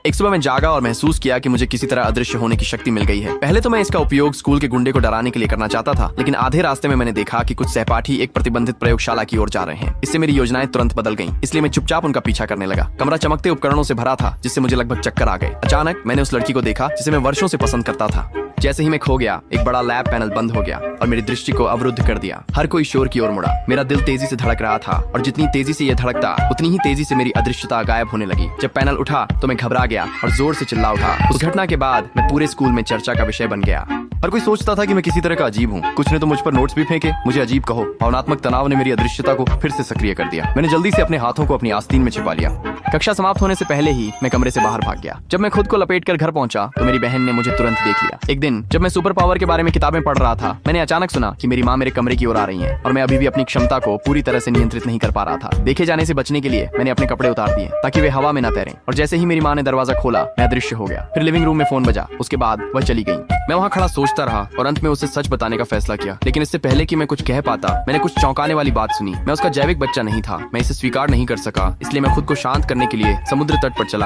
एक सुबह मैं जागा और महसूस किया कि मुझे किसी तरह अदृश्य होने की शक्ति मिल गई है। पहले तो मैं इसका उपयोग स्कूल के गुंडे को डराने के लिए करना चाहता था, लेकिन आधे रास्ते में मैंने देखा कि कुछ सहपाठी एक प्रतिबंधित प्रयोगशाला की ओर जा रहे हैं। इससे मेरी योजनाएं तुरंत बदल गईं, इसलिए मैं चुपचाप उनका पीछा करने लगा। कमरा चमकते उपकरणों से भरा था, जिससे मुझे लगभग चक्कर आ गए। अचानक मैंने उस लड़की को देखा जिसे मैं वर्षों से पसंद करता था। जैसे ही मैं खो गया, एक बड़ा लैब पैनल बंद हो गया और मेरी दृष्टि को अवरुद्ध कर दिया। हर कोई शोर की ओर मुड़ा। मेरा दिल तेजी से धड़क रहा था और जितनी तेजी से यह धड़कता, उतनी ही तेजी से मेरी अदृश्यता गायब होने लगी। जब पैनल उठा तो मैं घबरा गया और जोर से चिल्ला उठा। उस घटना के बाद मैं पूरे स्कूल में चर्चा का विषय बन गया। हर कोई सोचता था कि मैं किसी तरह का अजीब हूँ। कुछ ने तो मुझ पर नोट्स भी फेंके। मुझे अजीब कहो, भावनात्मक तनाव ने मेरी अदृश्यता को फिर से सक्रिय कर दिया। मैंने जल्दी से अपने हाथों को अपनी आस्तीन में छिपा लिया। कक्षा समाप्त होने से पहले ही मैं कमरे से बाहर भाग गया। जब मैं खुद को लपेटकर घर पहुंचा तो मेरी बहन ने मुझे तुरंत देख लिया। एक दिन जब मैं सुपर पावर के बारे में किताबें पढ़ रहा था, मैंने अचानक सुना कि मेरी माँ मेरे कमरे की ओर आ रही है और मैं अभी भी अपनी क्षमता को पूरी तरह से नियंत्रित नहीं कर पा रहा था। देखे जाने से बचने के लिए मैंने अपने कपड़े उतार दिए ताकि वे हवा में न तैरें। और जैसे ही मेरी माँ ने दरवाजा खोला, मैं अदृश्य हो गया। फिर लिविंग रूम में फोन बजा। उसके बाद वह चली गई। मैं वहाँ खड़ा सोचता रहा और अंत में उसे सच बताने का फैसला किया। लेकिन इससे पहले कि मैं कुछ कह पाता, मैंने कुछ चौंकाने वाली बात सुनी। मैं उसका जैविक बच्चा नहीं था। मैं इसे स्वीकार नहीं कर सका, इसलिए मैं खुद को शांत करने के लिए समुद्र तट पर चला